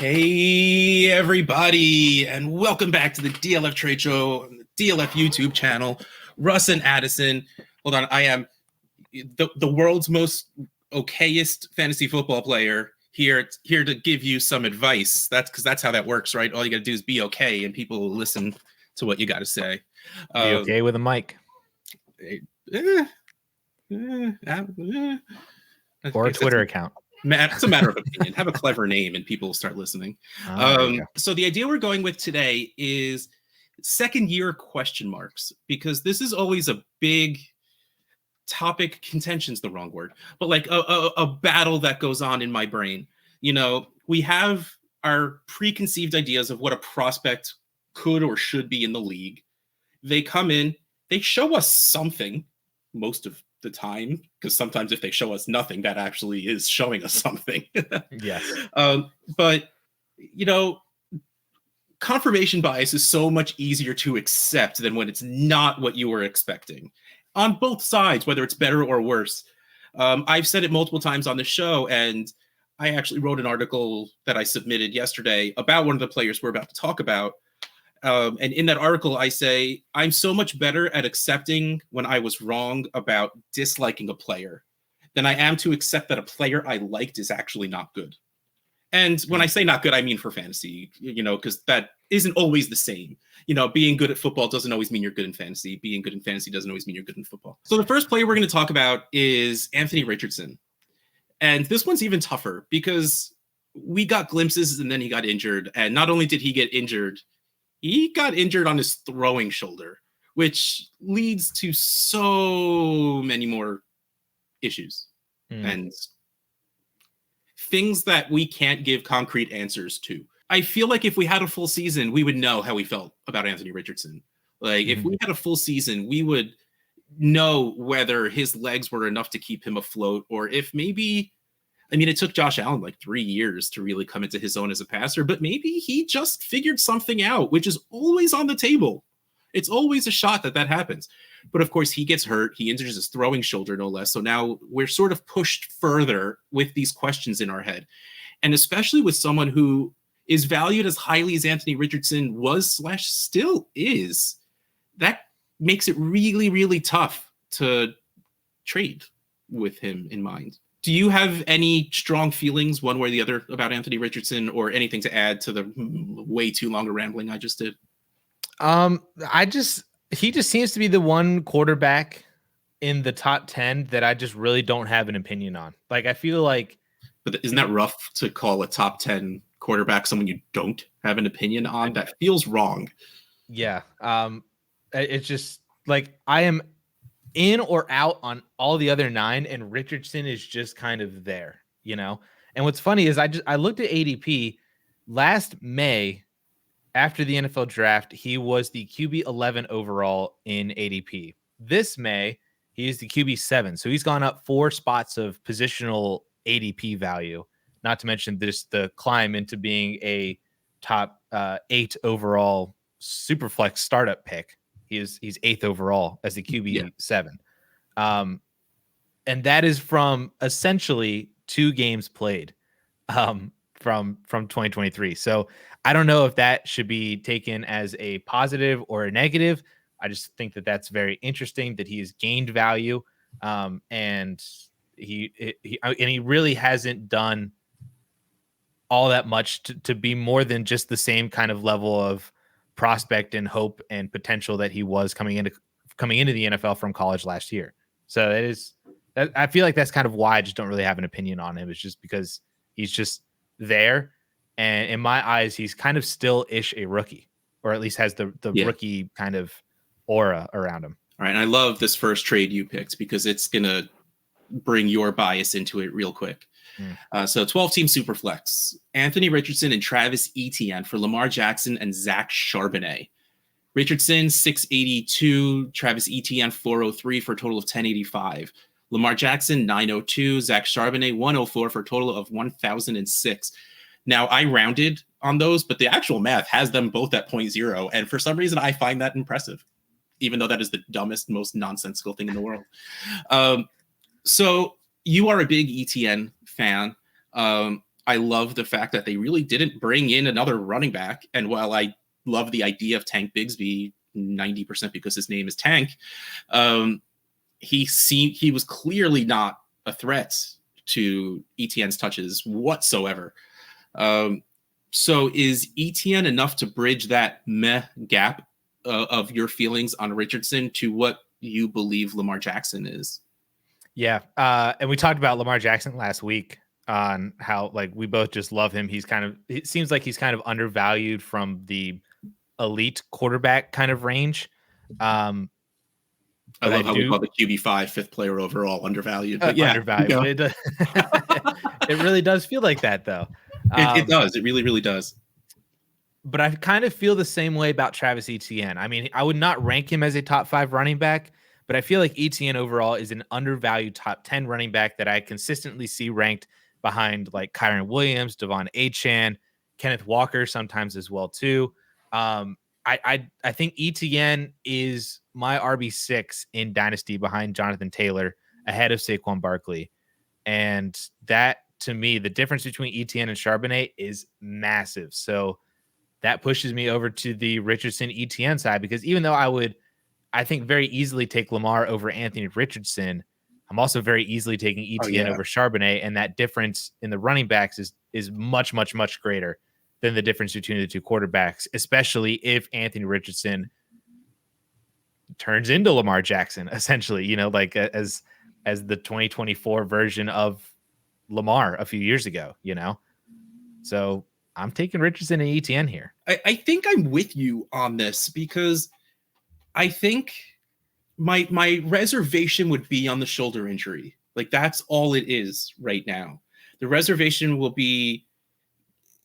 Hey, everybody, and welcome back to the DLF Trade Show on the DLF YouTube channel. Russ and Addison. Hold on, I am the world's most okayest fantasy football player here to give you some advice. That's how that works, right? All you got to do is be okay, and people will listen to what you got to say. Be okay with a mic. Or a Twitter account. It's a matter of opinion. Have a clever name and people will start listening. So the idea we're going with today is second year question marks, because this is always a big topic. Contention's the wrong word, but like a battle that goes on in my brain. You know, we have our preconceived ideas of what a prospect could or should be in the league. They come in, they show us something most of the time, because sometimes if they show us nothing, that actually is showing us something. Yes. But you know, confirmation bias is so much easier to accept than when it's not what you were expecting on both sides, whether it's better or worse. I've said it multiple times on the show, and I actually wrote an article that I submitted yesterday about one of the players we're about to talk about. And in that article, I say, I'm so much better at accepting when I was wrong about disliking a player than I am to accept that a player I liked is actually not good. And when I say not good, I mean for fantasy, you know, because that isn't always the same. You know, being good at football doesn't always mean you're good in fantasy. Being good in fantasy doesn't always mean you're good in football. So the first player we're going to talk about is Anthony Richardson. And this one's even tougher because we got glimpses and then he got injured. And not only did he get injured, he got injured on his throwing shoulder, which leads to so many more issues and things that we can't give concrete answers to. I feel like if we had a full season, we would know how we felt about Anthony Richardson. Like if we had a full season, we would know whether his legs were enough to keep him afloat, or if maybe, I mean, it took Josh Allen like 3 years to really come into his own as a passer, but maybe he just figured something out, which is always on the table. It's always a shot that happens. But of course, he gets hurt. He injures his throwing shoulder, no less. So now we're sort of pushed further with these questions in our head. And especially with someone who is valued as highly as Anthony Richardson was / still is, that makes it really, really tough to trade with him in mind. Do you have any strong feelings one way or the other about Anthony Richardson, or anything to add to the way too long a rambling I just did? He just seems to be the one quarterback in the top 10 that I just really don't have an opinion on. Like, I feel like, but isn't that rough to call a top 10 quarterback someone you don't have an opinion on? That feels wrong. Yeah. It's just like I am in or out on all the other 9, and Richardson is just kind of there, you know? And what's funny is I looked at ADP last May after the NFL draft. He was the QB 11 overall in ADP. This May, he is the QB 7. So he's gone up 4 spots of positional ADP value, not to mention the climb into being a top 8 overall Superflex startup pick. He's 8th overall as the QB 7. And that is from essentially 2 games played from 2023. So I don't know if that should be taken as a positive or a negative. I just think that that's very interesting that he has gained value. And he really hasn't done all that much to be more than just the same kind of level of prospect and hope and potential that he was coming into the NFL from college last year. So I feel like that's kind of why I just don't really have an opinion on him. It's just because he's just there. And in my eyes, he's kind of still-ish a rookie, or at least has the rookie kind of aura around him. All right. And I love this first trade you picked because it's going to bring your bias into it real quick. So 12-team Superflex, Anthony Richardson and Travis Etienne for Lamar Jackson and Zach Charbonnet. Richardson, 682, Travis Etienne, 403 for a total of 1085. Lamar Jackson, 902, Zach Charbonnet, 104 for a total of 1006. Now, I rounded on those, but the actual math has them both at 0.0. And for some reason, I find that impressive, even though that is the dumbest, most nonsensical thing in the world. So you are a big ETN fan. I love the fact that they really didn't bring in another running back. And while I love the idea of Tank Bigsby 90% because his name is Tank, he was clearly not a threat to ETN's touches whatsoever. So is ETN enough to bridge that meh gap of your feelings on Richardson to what you believe Lamar Jackson is? Yeah. And we talked about Lamar Jackson last week on how like we both just love him. It seems like he's kind of undervalued from the elite quarterback kind of range. I love how we call the QB5 fifth player overall undervalued. But yeah, undervalued. But it really does feel like that though. It does. It really, really does. But I kind of feel the same way about Travis Etienne. I mean, I would not rank him as a top 5 running back, but I feel like Etienne overall is an undervalued top 10 running back that I consistently see ranked behind like Kyron Williams, Devon Achane, Kenneth Walker sometimes as well too. I think Etienne is my RB6 in Dynasty behind Jonathan Taylor ahead of Saquon Barkley. And that, to me, the difference between Etienne and Charbonnet is massive. So that pushes me over to the Richardson Etienne side, because even though I think very easily take Lamar over Anthony Richardson, I'm also very easily taking Etienne over Charbonnet. And that difference in the running backs is much, much, much greater than the difference between the two quarterbacks, especially if Anthony Richardson turns into Lamar Jackson, essentially, you know, like as the 2024 version of Lamar a few years ago, you know? So I'm taking Richardson and Etienne here. I think I'm with you on this, because I think my reservation would be on the shoulder injury. Like, that's all it is right now. The reservation will be,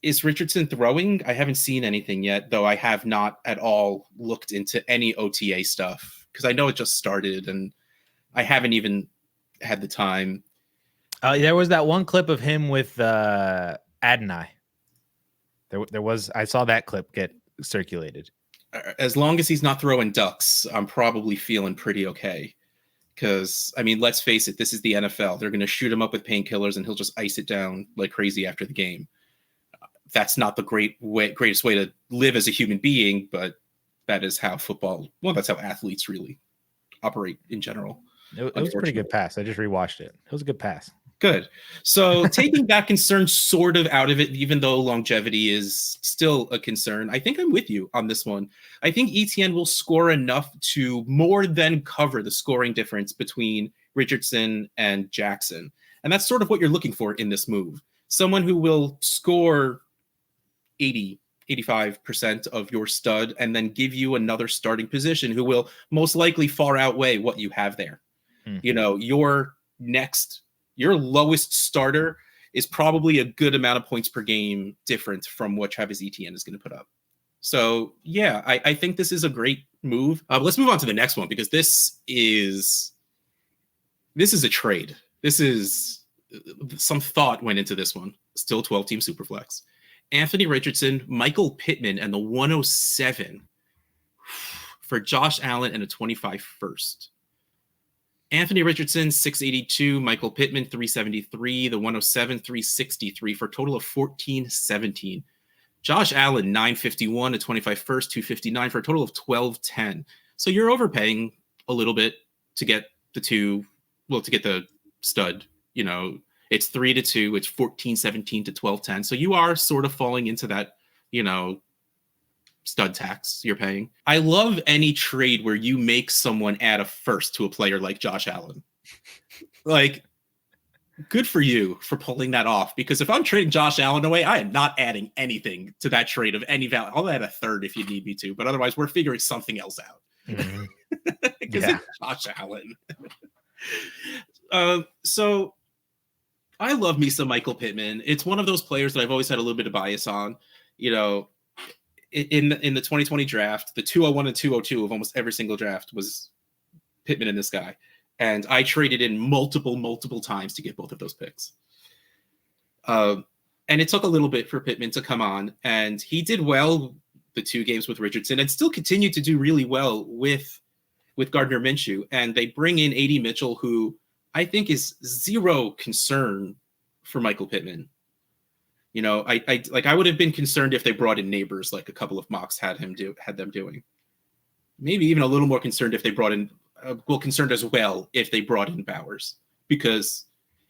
is Richardson throwing? I haven't seen anything yet, though I have not at all looked into any OTA stuff, because I know it just started and I haven't even had the time. There was that one clip of him with Adonai. I saw that clip get circulated. As long as he's not throwing ducks, I'm probably feeling pretty okay. Because, I mean, let's face it, this is the NFL. They're going to shoot him up with painkillers and he'll just ice it down like crazy after the game. That's not the greatest way to live as a human being, but that is how that's how athletes really operate in general. It was a pretty good pass. I just rewatched it. It was a good pass. Good. So taking that concern sort of out of it, even though longevity is still a concern, I think I'm with you on this one. I think ETN will score enough to more than cover the scoring difference between Richardson and Jackson. And that's sort of what you're looking for in this move. Someone who will score 85% of your stud and then give you another starting position who will most likely far outweigh what you have there. Mm-hmm. You know, your lowest starter is probably a good amount of points per game different from what Travis Etienne is going to put up. So yeah, I think this is a great move. Let's move on to the next one, because this is a trade. This is some thought went into this one. Still 12-team Superflex. Anthony Richardson, Michael Pittman, and the 107 for Josh Allen and a 25 first. Anthony Richardson, 682. Michael Pittman, 373. The 107, 363 for a total of 1417. Josh Allen, 951, a 25 first, 259 for a total of 1210. So you're overpaying a little bit to get to get the stud. You know, it's 3-2. It's 1417 to 1210. So you are sort of falling into that, you know, stud tax you're paying. I love any trade where you make someone add a first to a player like Josh Allen. Like, good for you for pulling that off, because if I'm trading Josh Allen away, I am not adding anything to that trade of any value. I'll add a third if you need me to, but otherwise we're figuring something else out. Mm-hmm. Because it's Josh Allen. So I love me some Michael Pittman. It's one of those players that I've always had a little bit of bias on. You know, in the 2020 draft, the 201 and 202 of almost every single draft was Pittman and this guy. And I traded in multiple times to get both of those picks. And it took a little bit for Pittman to come on. And he did well the 2 games with Richardson and still continued to do really well with Gardner Minshew. And they bring in A.D. Mitchell, who I think is zero concern for Michael Pittman. You know, I would have been concerned if they brought in Neighbors, like a couple of mocks had them doing. Maybe even a little more concerned if they brought in, concerned as well if they brought in Bowers, because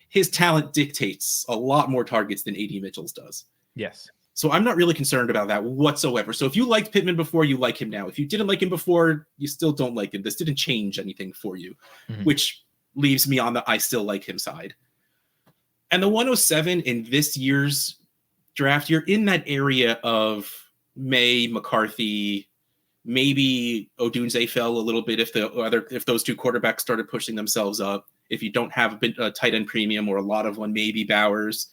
his talent dictates a lot more targets than AD Mitchell's does. Yes. So I'm not really concerned about that whatsoever. So if you liked Pittman before, you like him now. If you didn't like him before, you still don't like him. This didn't change anything for you, which leaves me on the I still like him side. And the 107 in this year's draft, you're in that area of May, McCarthy, maybe Odunze fell a little bit if those two quarterbacks started pushing themselves up. If you don't have a tight end premium or a lot of one, maybe Bowers.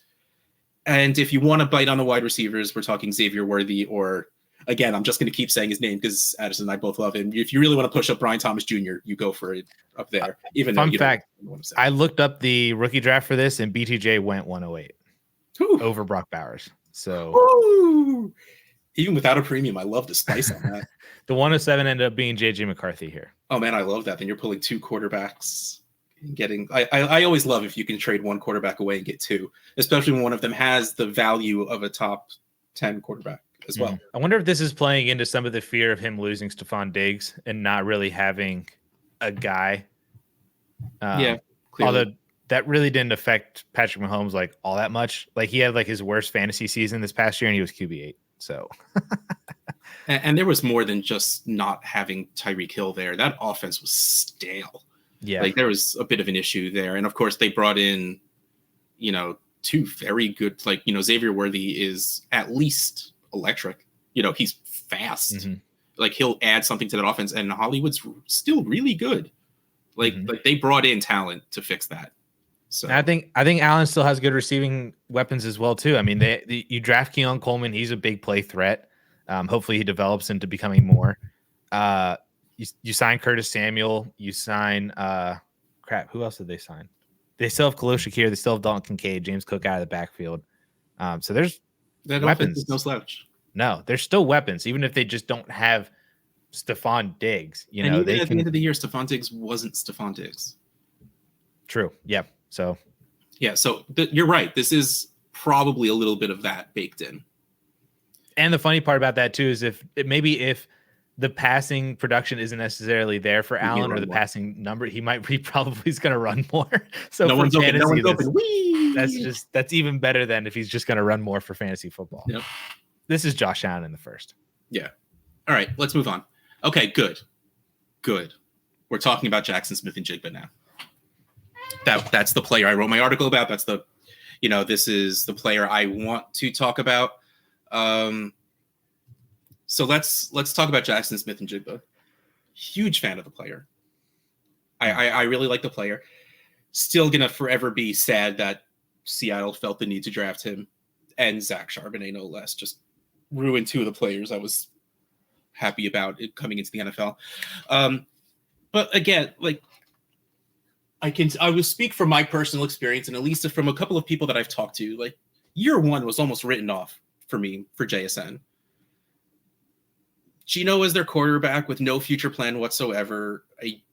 And if you want to bite on the wide receivers, we're talking Xavier Worthy, or again, I'm just going to keep saying his name because Addison and I both love him. If you really want to push up Brian Thomas Jr., you go for it up there. Even fun fact, I looked up the rookie draft for this, and BTJ went 108 over Brock Bowers. So even without a premium, I love the spice on that. The 107 ended up being JJ McCarthy here. Oh man, I love that. Then you're pulling two quarterbacks. Getting I always love if you can trade one quarterback away and get two, especially when one of them has the value of a top 10 quarterback as well. I wonder if this is playing into some of the fear of him losing Stephon Diggs and not really having a guy. Clearly. Although that really didn't affect Patrick Mahomes like all that much. Like he had like his worst fantasy season this past year and he was QB8. So and there was more than just not having Tyreek Hill there. That offense was stale. Yeah. Like there was a bit of an issue there. And of course they brought in, two very good, Xavier Worthy is at least electric. He's fast. Like he'll add something to that offense, and Hollywood's still really good. Like they brought in talent to fix that. So I think Allen still has good receiving weapons as well too. I mean, you draft Keon Coleman, he's a big play threat. Hopefully he develops into becoming more. You sign Curtis Samuel. You sign who else did they sign? They still have Khalil Shakir. They still have Dalton Kincaid, James Cook out of the backfield. So there's that weapons. Is no slouch. No, there's still weapons, even if they just don't have Stephon Diggs. And even at the end of the year, Stephon Diggs wasn't Stephon Diggs. True. Yep. So you're right. This is probably a little bit of that baked in. And the funny part about that too is if the passing production isn't necessarily there for Allen or the passing number, he probably is going to run more. So no one's open. That's even better than if he's just going to run more for fantasy football. Yep. This is Josh Allen in the first. Yeah. All right, let's move on. Okay, good. We're talking about Jaxon Smith-Njigba now. That's the player I wrote my article about. That's this is the player I want to talk about. So let's talk about Jaxon Smith-Njigba. Huge fan of the player. I really like the player. Still gonna forever be sad that Seattle felt the need to draft him and Zach Charbonnet, no less. Just ruined two of the players I was happy about it coming into the NFL. But again, I will speak from my personal experience, and at least from a couple of people that I've talked to. Like year one was almost written off for me for JSN. Gino is their quarterback with no future plan whatsoever. A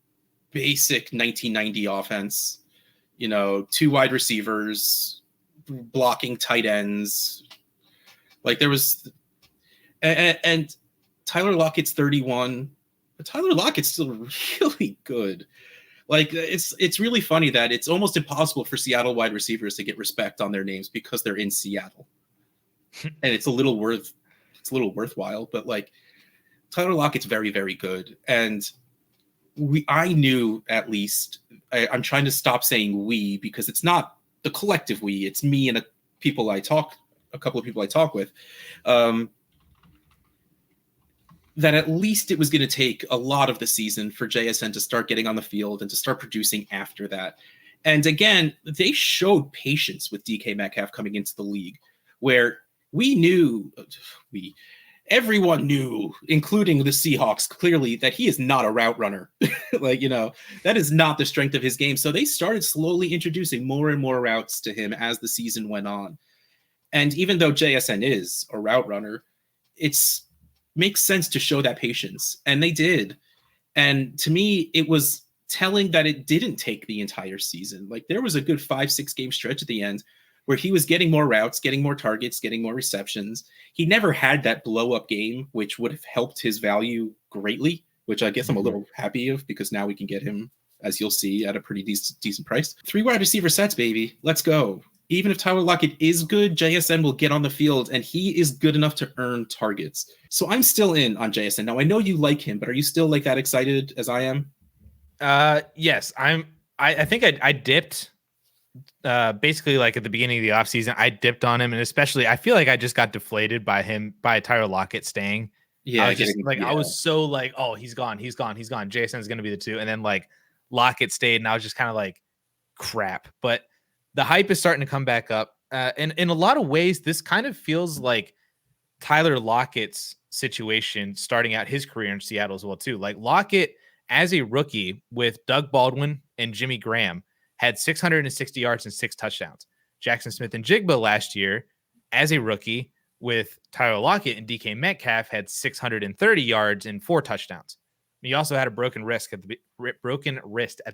basic 1990 offense, two wide receivers, blocking tight ends. Like there was, and Tyler Lockett's 31, but Tyler Lockett's still really good. Like it's really funny that it's almost impossible for Seattle wide receivers to get respect on their names because they're in Seattle, and it's a little worthwhile. But like Tyler Lockett's very, very good, and I knew at least. I'm trying to stop saying we because it's not the collective we. It's me and a couple of people I talk with. That at least it was going to take a lot of the season for JSN to start getting on the field and to start producing after that. And again, they showed patience with DK Metcalf coming into the league, where everyone knew, including the Seahawks, clearly that he is not a route runner. That is not the strength of his game. So they started slowly introducing more and more routes to him as the season went on. And even though JSN is a route runner, it's makes sense to show that patience. And they did. And to me, it was telling that it didn't take the entire season. Like there was a good 5-6 game stretch at the end where he was getting more routes, getting more targets, getting more receptions. He never had that blow-up game, which would have helped his value greatly, which I guess I'm a little happy of because now we can get him, as you'll see, at a pretty decent price. 3 wide receiver sets, baby. Let's go. Even if Tyler Lockett is good, JSN will get on the field, and he is good enough to earn targets. So I'm still in on JSN. Now, I know you like him, but are you still like that excited as I am? Yes, I think I dipped basically like at the beginning of the offseason. I dipped on him, and especially I feel like I just got deflated by Tyler Lockett staying. Yeah, I was so like, oh, he's gone. JSN's going to be the 2. And then like Lockett stayed, and I was just kind of like, crap. But the hype is starting to come back up. And in a lot of ways, this kind of feels like Tyler Lockett's situation starting out his career in Seattle as well, too. Like Lockett, as a rookie with Doug Baldwin and Jimmy Graham, had 660 yards and 6 touchdowns. Jaxon Smith-Njigba last year, as a rookie with Tyler Lockett and DK Metcalf, had 630 yards and 4 touchdowns. And he also had a broken wrist at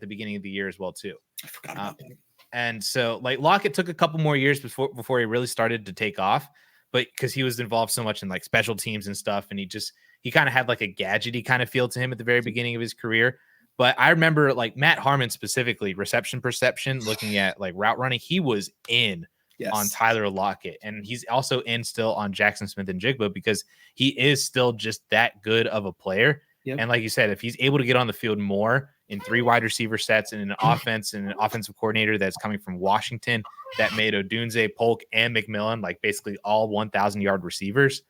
the beginning of the year as well, too. I forgot about that. And so, like, Lockett took a couple more years before he really started to take off, but because he was involved so much in like special teams and stuff, and he kind of had like a gadgety kind of feel to him at the very beginning of his career. But I remember like Matt Harmon specifically, reception perception, looking at like route running, he was in on Tyler Lockett, and he's also in still on Jaxon Smith-Njigba because he is still just that good of a player. Yep. And like you said, if he's able to get on the field more in 3 wide receiver sets and an offense and an offensive coordinator that's coming from Washington that made Odunze, Polk, and McMillan like basically all 1,000-yard receivers,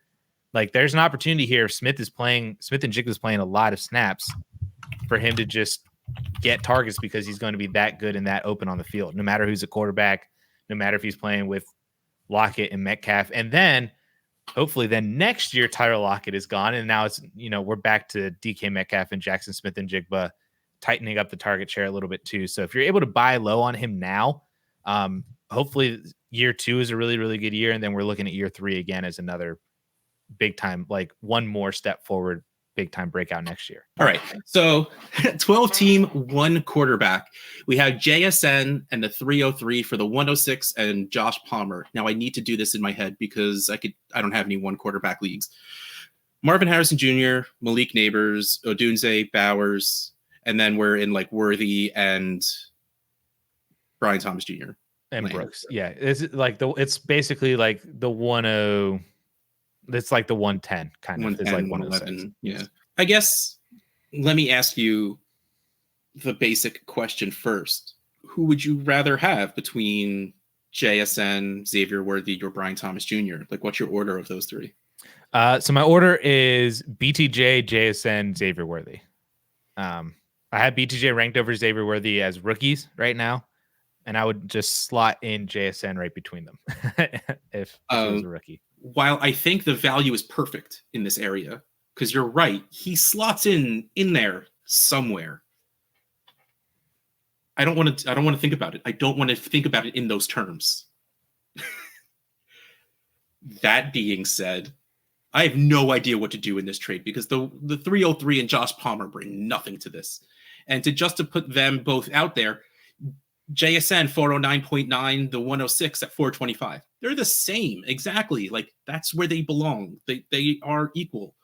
like there's an opportunity here. If Smith-Njigba is playing a lot of snaps for him to just get targets because he's going to be that good and that open on the field, no matter who's a quarterback, no matter if he's playing with Lockett and Metcalf. And then hopefully then next year, Tyler Lockett is gone. And now it's, we're back to DK Metcalf and Jaxon Smith-Njigba tightening up the target share a little bit too. So if you're able to buy low on him now, hopefully year 2 is a really, really good year. And then we're looking at year 3 again as another big time, like one more step forward, big time breakout next year. All right. So 12 team, 1 quarterback. We have JSN and the 303 for the 106 and Josh Palmer. Now I need to do this in my head because I don't have any 1 quarterback leagues. Marvin Harrison Jr., Malik Neighbors, Odunze, Bowers, and then we're in like Worthy and Brian Thomas Jr. and Brooks. Yeah. It's basically like the 10. It's like the 110 kind of. It's like 111. Yeah. I guess let me ask you the basic question first. Who would you rather have between JSN, Xavier Worthy, or Brian Thomas Jr.? Like, what's your order of those 3? So my order is BTJ, JSN, Xavier Worthy. I have BTJ ranked over Xavier Worthy as rookies right now, and I would just slot in JSN right between them if he was a rookie. While I think the value is perfect in this area, because you're right, he slots in there somewhere. I don't want to think about it. I don't want to think about it in those terms. That being said, I have no idea what to do in this trade because the 303 and Josh Palmer bring nothing to this. And to put them both out there, JSN 409.9, the 106 at 425. They're the same, exactly. Like that's where they belong. They are equal.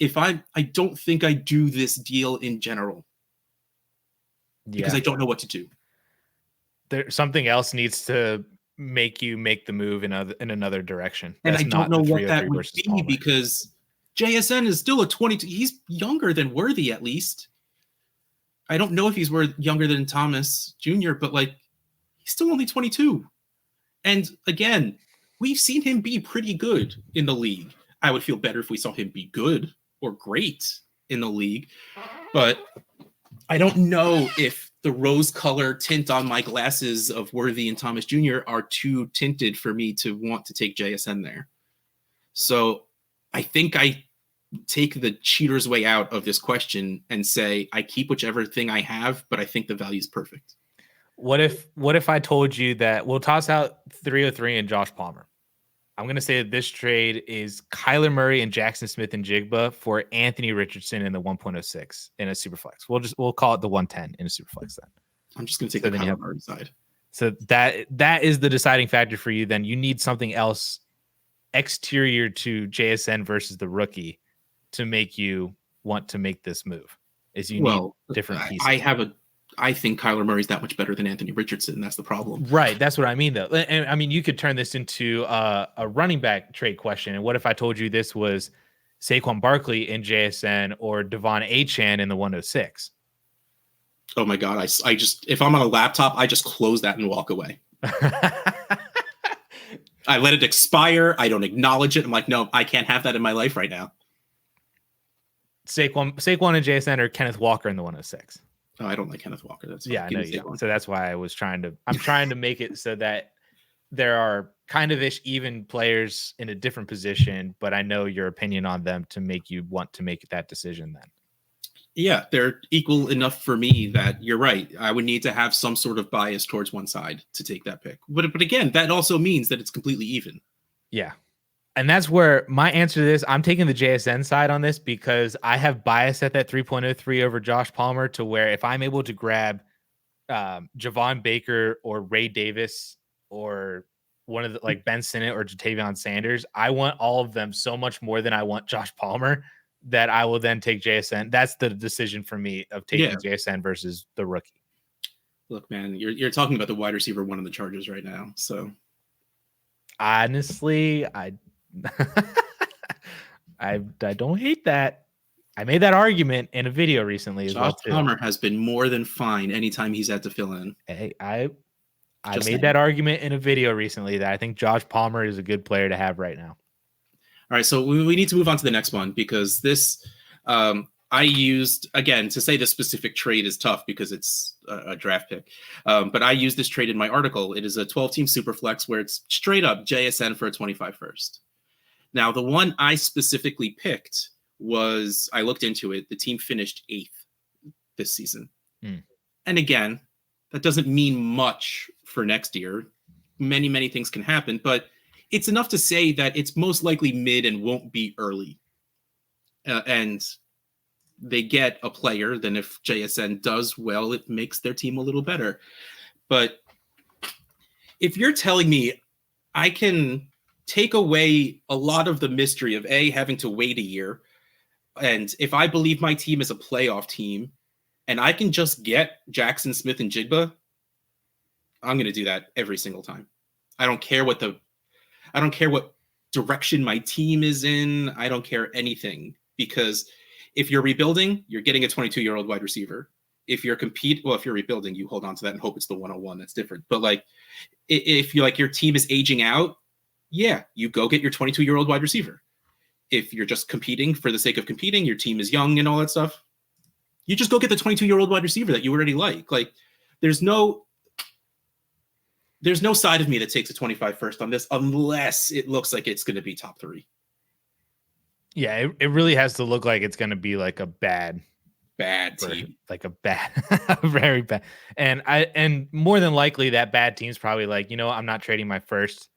I don't think I do this deal in general because I don't know what to do. Something else needs to make you make the move in another direction. And I don't know what that would be Palmer. Because JSN is still a 22. He's younger than Worthy at least. I don't know if he's younger than Thomas Jr., but like he's still only 22. And again, we've seen him be pretty good in the league. I would feel better if we saw him be good or great in the league, but I don't know if the rose color tint on my glasses of Worthy and Thomas Jr. are too tinted for me to want to take JSN there. So I think I take the cheater's way out of this question and say I keep whichever thing I have, but I think the value is perfect. What if I told you that we'll toss out 303 and Josh Palmer? I'm going to say that this trade is Kyler Murray and Jaxon Smith-Njigba for Anthony Richardson in the 1.06 in a superflex. We'll call it the 110 in a superflex then. I'm just going to take the Kyler Murray side. So that is the deciding factor for you. Then you need something else exterior to JSN versus the rookie to make you want to make this move. Is you need different pieces. I think Kyler Murray's that much better than Anthony Richardson. That's the problem. Right. That's what I mean, though. And I mean, you could turn this into a running back trade question. And what if I told you this was Saquon Barkley in JSN or Devon Achane in the 106? Oh my God. I just, if I'm on a laptop, I just close that and walk away. I let it expire. I don't acknowledge it. I'm like, no, I can't have that in my life right now. Saquon and JSN or Kenneth Walker in the 106. Oh, I don't like Kenneth Walker. That's fine. Yeah, I know you don't. So that's why I'm trying to make it so that there are kind of even players in a different position, but I know your opinion on them to make you want to make that decision then. Yeah, they're equal enough for me that you're right. I would need to have some sort of bias towards one side to take that pick. But again, that also means that it's completely even. Yeah. And that's where my answer to this, I'm taking the JSN side on this because I have bias at that 3.03 over Josh Palmer to where if I'm able to grab Javon Baker or Ray Davis or one of the like Ben Sinnott or Jatavion Sanders, I want all of them so much more than I want Josh Palmer that I will then take JSN. That's the decision for me of taking JSN versus the rookie. Look, man, you're talking about the wide receiver one of the Chargers right now. So honestly, I don't hate that. I made that argument in a video recently as well. Josh Palmer has been more than fine anytime he's had to fill in. Hey, I made that argument in a video recently that I think Josh Palmer is a good player to have right now. All right, so we need to move on to the next one because this I used, again, to say the specific trade is tough because it's a draft pick. But I used this trade in my article. It is a 12-team superflex where it's straight up JSN for a 25 first. Now, the one I specifically picked was, I looked into it, the team finished 8th this season. And again, that doesn't mean much for next year. Many, many things can happen, but it's enough to say that it's most likely mid and won't be early. And they get a player, then if JSN does well, it makes their team a little better. But if you're telling me I can take away a lot of the mystery of having to wait a year, and if I believe my team is a playoff team, and I can just get Jaxon Smith-Njigba, I'm going to do that every single time. I don't care what direction my team is in. I don't care anything, because if you're rebuilding, you're getting a 22-year-old wide receiver. If you're rebuilding, you hold on to that and hope it's the 101. That's different. But like, if you like your team is aging out, yeah, you go get your 22-year-old wide receiver. If you're just competing for the sake of competing, your team is young and all that stuff, you just go get the 22-year-old wide receiver that you already like. Like, there's no side of me that takes a 25 first on this unless it looks like it's going to be top 3. Yeah, it really has to look like it's going to be like a bad team, like a bad, very bad. And more than likely that bad team's probably like, I'm not trading my first,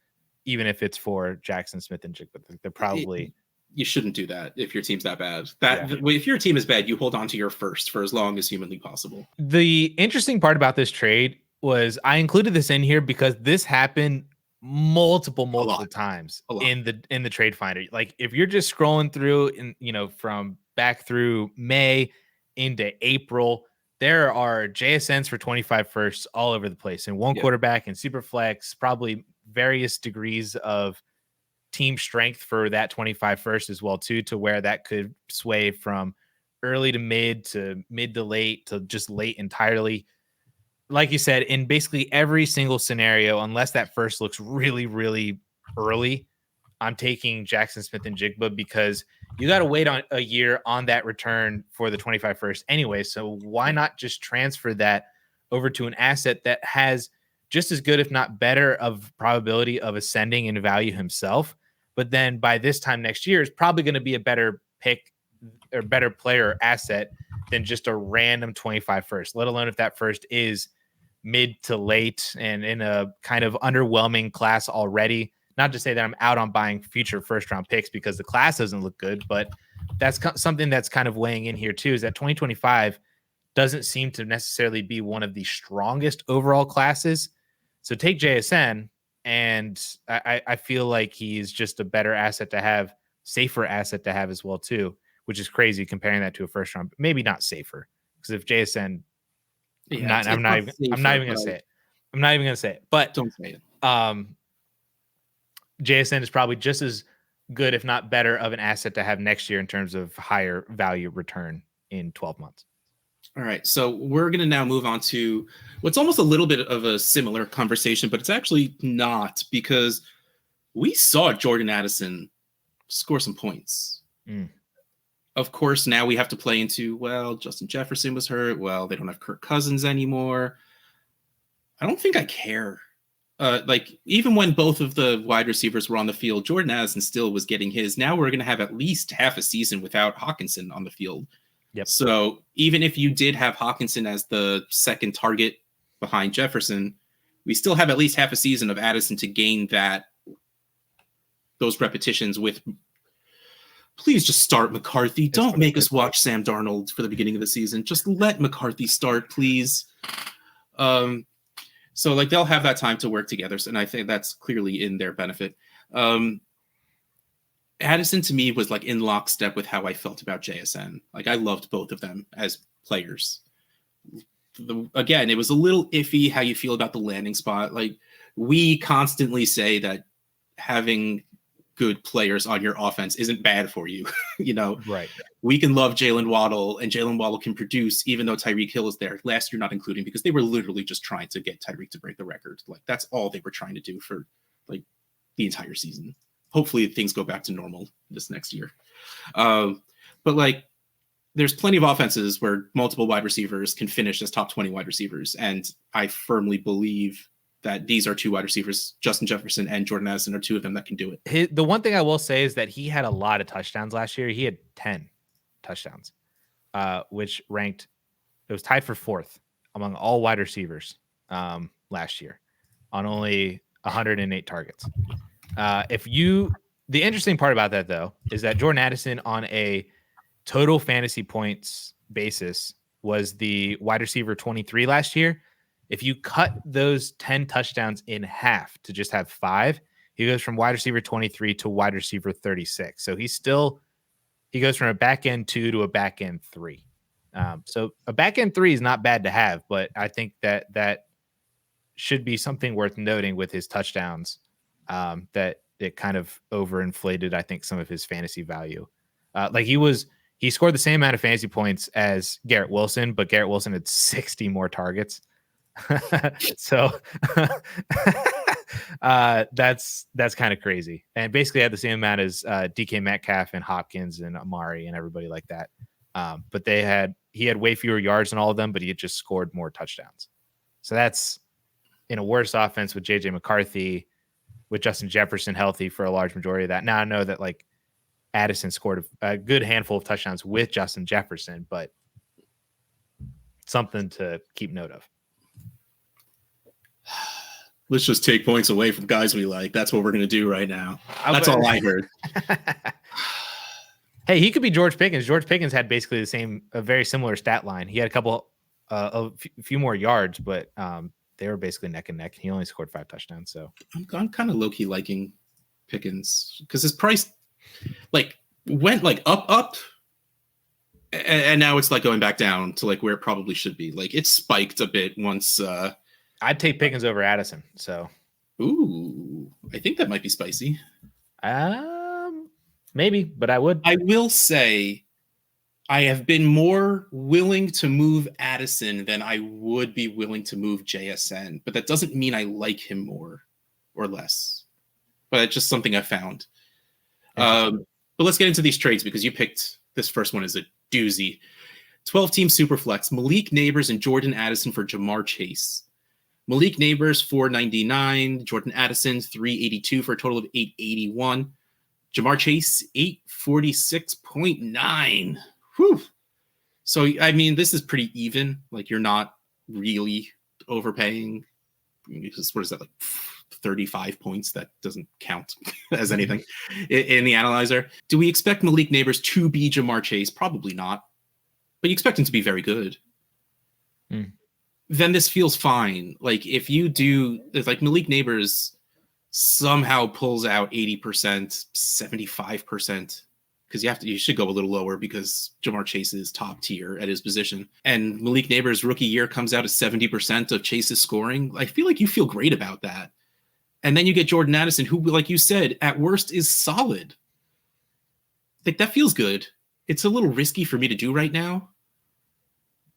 even if it's for Jaxon Smith-Njigba. They're probably. You shouldn't do that if your team's that bad. If your team is bad, you hold on to your first for as long as humanly possible. The interesting part about this trade was I included this in here because this happened multiple times in the trade finder. Like if you're just scrolling through from back through May into April, there are JSNs for 25 firsts all over the place, and one quarterback and super flex, probably various degrees of team strength for that 25 first as well too, to where that could sway from early to mid to late to just late entirely. Like you said, in basically every single scenario, unless that first looks really, really early, I'm taking Jaxon Smith-Njigba because you got to wait on a year on that return for the 25 first anyway. So why not just transfer that over to an asset that has just as good, if not better, of probability of ascending in value himself? But then by this time next year is probably going to be a better pick or better player or asset than just a random 25 first, let alone if that first is mid to late and in a kind of underwhelming class already. Not to say that I'm out on buying future first round picks because the class doesn't look good, but that's something that's kind of weighing in here too, is that 2025 doesn't seem to necessarily be one of the strongest overall classes. So take JSN, and I feel like he's just a better asset to have, safer asset to have as well too, which is crazy comparing that to a first round. Maybe not safer, because if JSN, Yeah, I'm not even gonna say it. I'm not even gonna say it. But don't say it. JSN is probably just as good, if not better, of an asset to have next year in terms of higher value return in 12 months. All right, so we're going to now move on to what's almost a little bit of a similar conversation, but it's actually not, because we saw Jordan Addison score some points. Of course, now we have to play into, well, Justin Jefferson was hurt. Well, they don't have Kirk Cousins anymore. I don't think I care. Like, even when both of the wide receivers were on the field, Jordan Addison still was getting his. Now we're going to have at least half a season without Hawkinson on the field. Yep. So even if you did have Hawkinson as the second target behind Jefferson, we still have at least half a season of Addison to gain those repetitions with. Please just start McCarthy. Don't make us watch Sam Darnold for the beginning of the season. Just let McCarthy start, please. So like they'll have that time to work together, and I think that's clearly in their benefit. Addison to me was like in lockstep with how I felt about JSN. Like I loved both of them as players. Again, it was a little iffy how you feel about the landing spot. Like we constantly say that having good players on your offense isn't bad for you. You know, right? We can love Jalen Waddle, and Jalen Waddle can produce even though Tyreek Hill is there. Last year, not including, because they were literally just trying to get Tyreek to break the record. Like that's all they were trying to do for like the entire season. Hopefully things go back to normal this next year. But like there's plenty of offenses where multiple wide receivers can finish as top 20 wide receivers. And I firmly believe that these are two wide receivers, Justin Jefferson and Jordan Addison are two of them that can do it. The one thing I will say is that he had a lot of touchdowns last year. He had 10 touchdowns, which ranked, it was tied for 4th among all wide receivers last year on only 108 targets. The interesting part about that though, is that Jordan Addison on a total fantasy points basis was the wide receiver 23 last year. If you cut those 10 touchdowns in half to just have 5, he goes from wide receiver 23 to wide receiver 36. So he goes from a back end 2 to a back end 3. So a back end 3 is not bad to have, but I think that should be something worth noting with his touchdowns, that it kind of overinflated, I think, some of his fantasy value. Like he scored the same amount of fantasy points as Garrett Wilson, but Garrett Wilson had 60 more targets. So that's kind of crazy, and basically had the same amount as DK Metcalf and Hopkins and Amari and everybody like that. But he had way fewer yards than all of them, but he had just scored more touchdowns. So that's in a worse offense with JJ McCarthy, with Justin Jefferson healthy for a large majority of that. Now I know that like Addison scored a good handful of touchdowns with Justin Jefferson, but something to keep note of. Let's just take points away from guys we like. That's what we're going to do right now. That's all I heard. Hey, he could be George Pickens. George Pickens had basically a very similar stat line. He had a few more yards, but they were basically neck and neck. He only scored 5 touchdowns. So I'm kind of low-key liking Pickens because his price like went like up, and now it's like going back down to like where it probably should be. Like it spiked a bit once. I'd take Pickens over Addison. So, ooh, I think that might be spicy. Maybe, but I would. I will say, I have been more willing to move Addison than I would be willing to move JSN. But that doesn't mean I like him more or less. But it's just something I found. But let's get into these trades because you picked this first one as a doozy. 12-team Superflex, Malik Neighbors and Jordan Addison for Jamar Chase. Malik Neighbors, $499. Jordan Addison, $382 for a total of $881. Jamar Chase, $846.9. Whew. So, I mean, this is pretty even. Like, you're not really overpaying. Because what is that, like 35 points? That doesn't count as anything in the analyzer. Do we expect Malik Neighbors to be Jamar Chase? Probably not. But you expect him to be very good. then this feels fine. Like if you do, if like Malik Neighbors somehow pulls out 80%, 75%, because you should go a little lower because Jamar Chase is top tier at his position. And Malik Neighbors' rookie year comes out at 70% of Chase's scoring. I feel like you feel great about that. And then you get Jordan Addison, who, like you said, at worst is solid. Like that feels good. It's a little risky for me to do right now,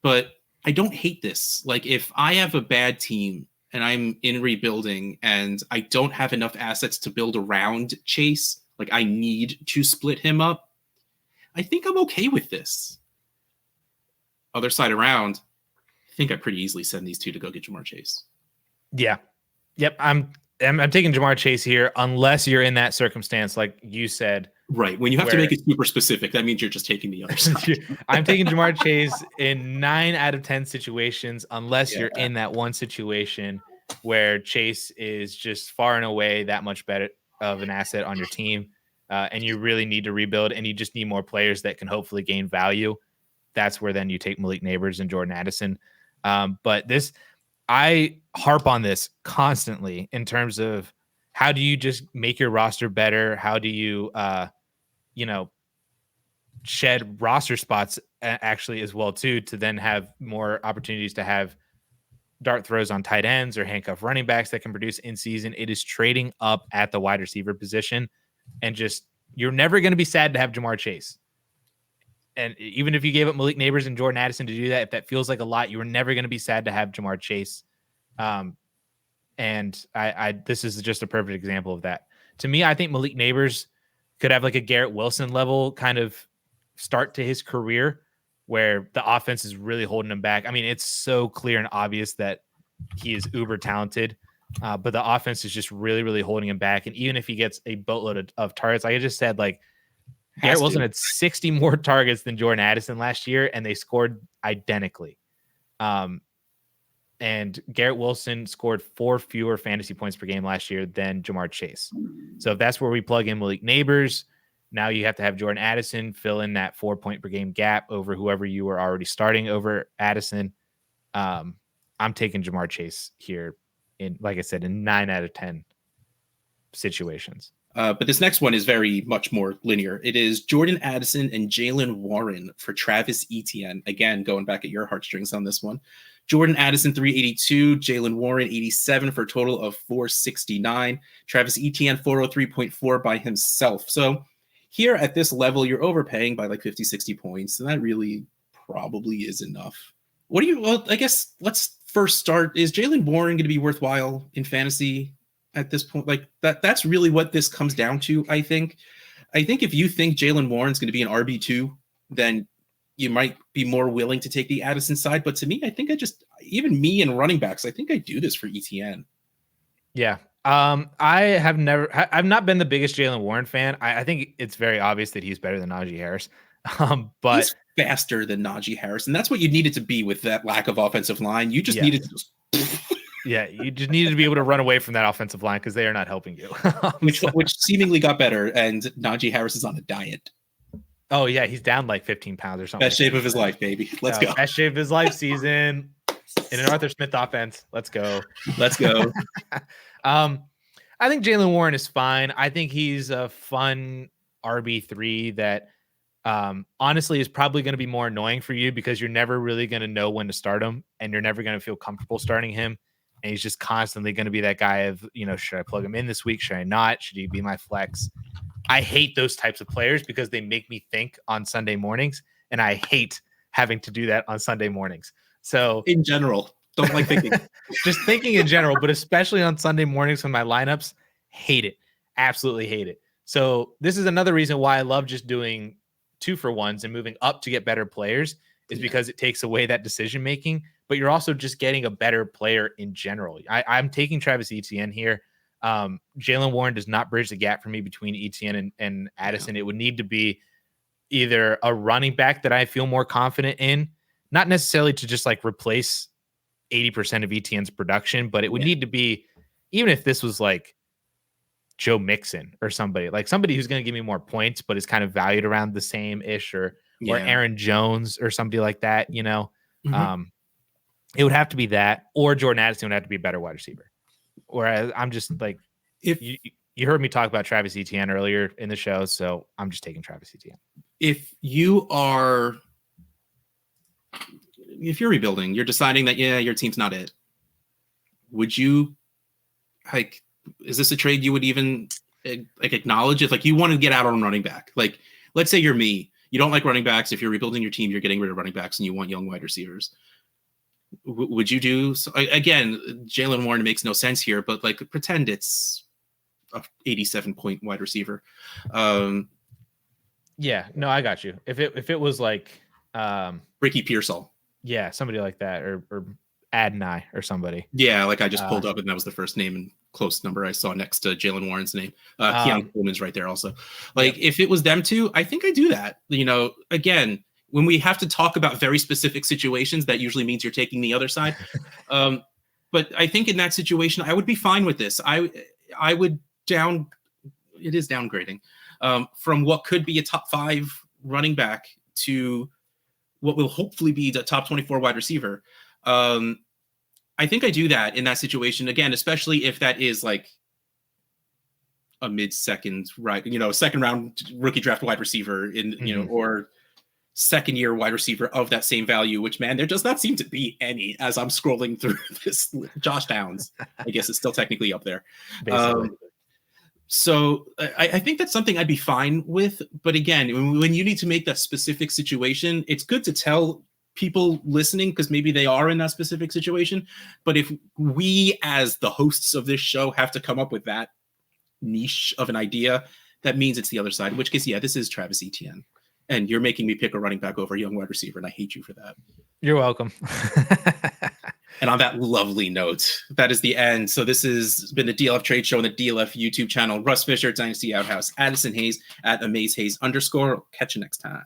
but I don't hate this. Like if I have a bad team and I'm in rebuilding and I don't have enough assets to build around Chase, like I need to split him up, I think I'm okay with this. Other side around, I think I pretty easily send these two to go get Jamar Chase. Yeah. Yep. I'm taking Jamar Chase here, unless you're in that circumstance, like you said. Right. When you have to make it super specific, that means you're just taking the other side. I'm taking Jamar Chase in 9 out of 10 situations, unless you're in that one situation where Chase is just far and away that much better of an asset on your team, and you really need to rebuild, and you just need more players that can hopefully gain value. That's where then you take Malik Neighbors and Jordan Addison. But this, I harp on this constantly in terms of how do you just make your roster better? How do you, shed roster spots actually as well too, to then have more opportunities to have dart throws on tight ends or handcuff running backs that can produce in season. It is trading up at the wide receiver position, and just, you're never going to be sad to have Jamar Chase. And even if you gave up Malik Neighbors and Jordan Addison to do that, if that feels like a lot, you were never going to be sad to have Jamar Chase. And this is just a perfect example of that. To me, I think Malik Neighbors could have like a Garrett Wilson level kind of start to his career, where the offense is really holding him back. I mean, it's so clear and obvious that he is uber talented, but the offense is just really, really holding him back. And even if he gets a boatload of targets, like I just said, like Garrett Wilson had 60 more targets than Jordan Addison last year, and they scored identically. And Garrett Wilson scored 4 fewer fantasy points per game last year than Jamar Chase. So if that's where we plug in Malik Neighbors, now you have to have Jordan Addison fill in that 4 point per game gap over whoever you were already starting over Addison. I'm taking Jamar Chase here in, like I said, in 9 out of 10 situations. But this next one is very much more linear. It is Jordan Addison and Jaylen Warren for Travis Etienne. Again, going back at your heartstrings on this one. Jordan Addison, 382. Jaylen Warren, 87 for a total of 469. Travis Etienne, 403.4 by himself. So here at this level, you're overpaying by like 50, 60 points. And that really probably is enough. Well, I guess let's first start. Is Jaylen Warren going to be worthwhile in fantasy at this point? Like that's really what this comes down to, I think. I think if you think Jaylen Warren's going to be an RB2, then you might be more willing to take the Addison side. But to me, I think even me and running backs, I think I do this for ETN. Yeah. I've not been the biggest Jaylen Warren fan. I think it's very obvious that he's better than Najee Harris. But he's faster than Najee Harris. And that's what you needed to be with that lack of offensive line. You just needed to just yeah, you just needed to be able to run away from that offensive line because they are not helping you. which seemingly got better, and Najee Harris is on a diet. Oh, yeah, he's down like 15 pounds or something. Best shape of his life, baby. Let's go. Best shape of his life season in an Arthur Smith offense. Let's go. Let's go. I think Jaylen Warren is fine. I think he's a fun RB3 that honestly is probably going to be more annoying for you because you're never really going to know when to start him, and you're never going to feel comfortable starting him. And he's just constantly going to be that guy of, should I plug him in this week? Should I not? Should he be my flex? I hate those types of players because they make me think on Sunday mornings, and I hate having to do that on Sunday mornings. So in general, don't like thinking. Just thinking in general, but especially on Sunday mornings when my lineups, hate it. Absolutely hate it. So this is another reason why I love just doing 2-for-1s and moving up to get better players is because it takes away that decision making, but you're also just getting a better player in general. I'm taking Travis Etienne here. Jaylen Warren does not bridge the gap for me between Etienne and Addison. It would need to be either a running back that I feel more confident in, not necessarily to just like replace 80% of Etienne's production, but it would need to be, even if this was like Joe Mixon or somebody who's going to give me more points, but is kind of valued around the same ish, or Aaron Jones or somebody like that, It would have to be that, or Jordan Addison would have to be a better wide receiver. Whereas I'm just like, If you heard me talk about Travis Etienne earlier in the show, so I'm just taking Travis Etienne. if you're rebuilding, you're deciding that your team's not it. Would you like? Is this a trade you would even like acknowledge if like you want to get out on running back? Like, let's say you're me. You don't like running backs. If you're rebuilding your team, you're getting rid of running backs and you want young wide receivers. Would you do so? Again, Jalen Warren makes no sense here, but like pretend it's a 87-point wide receiver. Yeah, no, I got you. If it was like Ricky Pearsall. Yeah, somebody like that, or Adonai or somebody. Yeah, like I just pulled up and that was the first name and close number I saw next to Jalen Warren's name. Keon Coleman's right there also. Like if it was them two, I think I do that. You know, again, when we have to talk about very specific situations, that usually means you're taking the other side. But I think in that situation, I would be fine with this. I would it is downgrading from what could be a top 5 running back to what will hopefully be the top 24 wide receiver. I think I do that in that situation again, especially if that is like a mid-second, right? You know, second round rookie draft wide receiver or second year wide receiver of that same value, which man, there does not seem to be any as I'm scrolling through this. Josh Downs, I guess it's still technically up there. So I think that's something I'd be fine with. But again, when you need to make that specific situation, it's good to tell people listening because maybe they are in that specific situation. But if we as the hosts of this show have to come up with that niche of an idea, that means it's the other side, in which case, this is Travis Etienne. And you're making me pick a running back over a young wide receiver, and I hate you for that. You're welcome. And on that lovely note, that is the end. So this has been the DLF Trade Show on the DLF YouTube channel. Russ Fisher, Dynasty Outhouse, Addison Hayes at AmazeHayes_. Catch you next time.